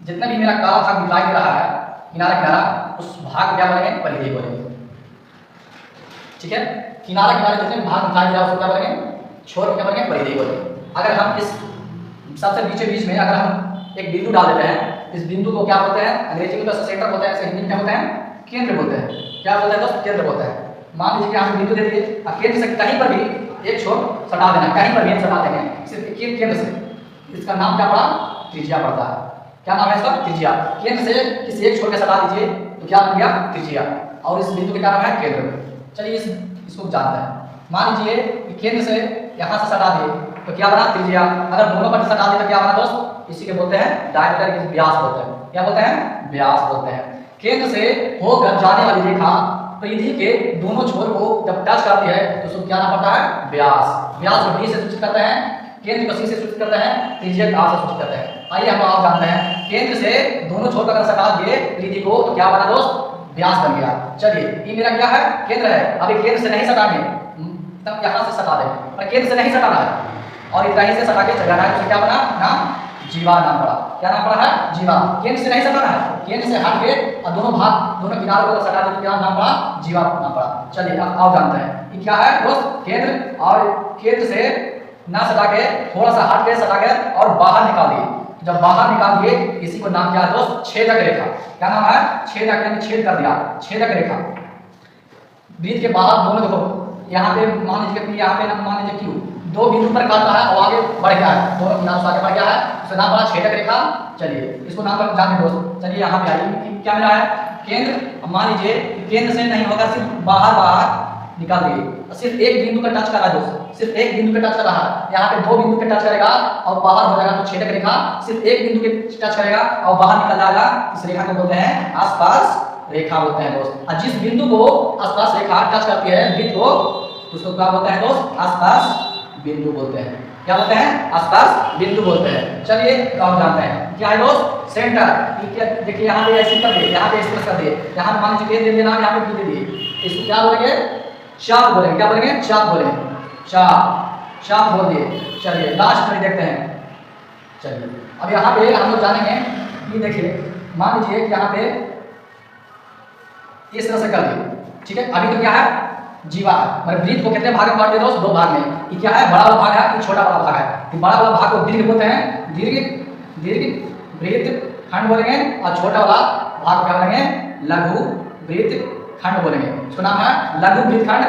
जितना भी मेरा काला भाग दिखाई दे रहा है किनारा किनारा, उस भाग को क्या बोलेंगे? परिधि बोलेंगे। ठीक है, किनारा किनारे जितने भी भाग दिखाई दे रहा है उसको क्या बोलेंगे? छोर को क्या बोलेंगे? परिधि बोलेंगे। अगर हम इस सबसे बीच में अगर हम एक बिंदु डाल देते हैं, इस बिंदु को क्या बोलते हैं? अंग्रेजी में तो सेंटर बोलते हैं, हिंदी में क्या बोलते हैं? केंद्र बोलते हैं। क्या बोलते हैं दोस्त? केंद्र बोलते हैं। मान लीजिए कि हम बिंदु दे दिए और केंद्र से कहीं पर भी एक छोर सटा देना, कहीं पर भी हम सटा देंगे सिर्फ केंद्र से। इसका नाम क्या पड़ा? त्रिज्या पड़ता है। क्या नाम है इसका? त्रिज्या। केंद्र से किसी एक छोर के सटा दीजिए तो क्या बन गया? त्रिज्या। और इस बिंदु का क्या नाम है? केंद्र। चलिए इसको जानते हैं। मान लीजिए कि केंद्र से यहाँ से सटा दिए तो क्या बना? त्रिज्या। अगर दोनों पर सटा दिए तो क्या बना दोस्त? इसी के बोलते हैं डायमीटर, व्यास बोलते हैं। क्या बोलते हैं? व्यास बोलते हैं। केंद्र से होकर जाने वाली रेखा परिधि के दोनों छोर को जब टच करती है तो उसको क्या नाम पड़ता है? व्यास। व्यास को डी से सूचित करते हैं, केंद्र को सी से सूचित करते हैं, त्रिज्या को आर से सूचित करते हैं। आइए हम आप जानते हैं, केंद्र से दोनों छोर पर सटा दिए परिधि को तो क्या बना दोस्त? व्यास बन गया। चलिए ये मेरा क्या है? केंद्र है। अभी केंद्र से नहीं सटाएंगे तब यहाँ से सटा देंगे, पर केंद्र से नहीं सटाना है और इतना ही से सटा के चल जाना है। तो क्या बना? नाम जीवा नाम पड़ा। क्या नाम पड़ा है? जीवा। केंद्र से नहीं सटाना है, केंद्र से हट के और दोनों किनारों को सटा दे तो क्या नाम पड़ा? जीवा नाम पड़ा। चलिए अब आओ जानते हैं कि क्या है दोस्त? केंद्र, और केंद्र से ना सटा के थोड़ा सा हट के सटा के और बाहर निकाल दिए। जब बाहर निकाल दिए इसी को नाम क्या है दोस्त? छेदक रेखा। क्या नाम है? छेदक, यानी छेद कर दिया, छेदक रेखा। वृत्त के बाहर दोनों देखो, यहाँ पे मान लीजिए कि यहाँ पे मान लीजिए क्यू दो बिंदु पर काटता है और आगे बढ़ गया है, दोनों किनारों से आगे बढ़ गया है, उसका नाम पड़ा छेदक रेखा। चलिए इसको नाम पर जाने दोस्त। चलिए यहाँ पे आइए, क्या मिला है? केंद्र। मान लीजिए केंद्र से नहीं होगा, सिर्फ बाहर निकाल दिए, सिर्फ एक बिंदु का टच कर रहा है दोस्त, सिर्फ एक बिंदु का टच कर रहा है। यहाँ पे दो बिंदु के टच करेगा और बाहर हो जाएगा तो छेदक रेखा सिर्फ एक बिंदु के टच करेगा और बाहर निकल जाएगा। इस रेखा को बोलते हैं आसपास रेखा बोलते हैं दोस्त। और जिस बिंदु को आसपास रेखा टच करती है वृत्त को, उसको क्या बोलते हैं दोस्त? आसपास बिंदु बोलते हैं। क्या बोलते हैं? आसपास बिंदु बोलते हैं। चलिए अब जानते हैं क्या है दोस्त? सेंटर। देखिए यहाँ पे ऐसे कर दिए, यहाँ पे ऐसे कर दिए, यहाँ पे मान लीजिए दे दिए नाम, यहाँ पे बी दे दिए। इसको क्या बोलेंगे? चाप बोलेंगे। क्या बोलेंगे? चाप बोलेंगे। चाप, चाप बोल दिए। चलिए लास्ट में देखते हैं। चलिए अब यहाँ पे हम लोग जानेंगे कि देखिए मान लीजिए कि यहाँ पे इस तरह से कर दिए। ठीक है, अभी तो क्या है? जीवा है। मतलब वृत्त को कितने भाग में बांट दिए दोस्त? दो भाग में। ये क्या है? बड़ा वाला भाग है कि छोटा वाला भाग है? तो बड़ा वाला भाग को दीर्घ बोलते हैं, दीर्घ वृत्त खंड बोलेंगे, और छोटा वाला भाग को क्या बोलेंगे? लघु वृत्त खंड बोलेंगे। इसका नाम है लघु वृत्त खंड,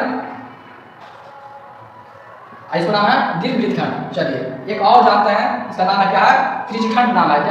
इसका नाम है दीर्घ वृत्त खंड। चलिए एक और जानते हैं, इसका नाम है क्या है? त्रिज्यखंड नाम है।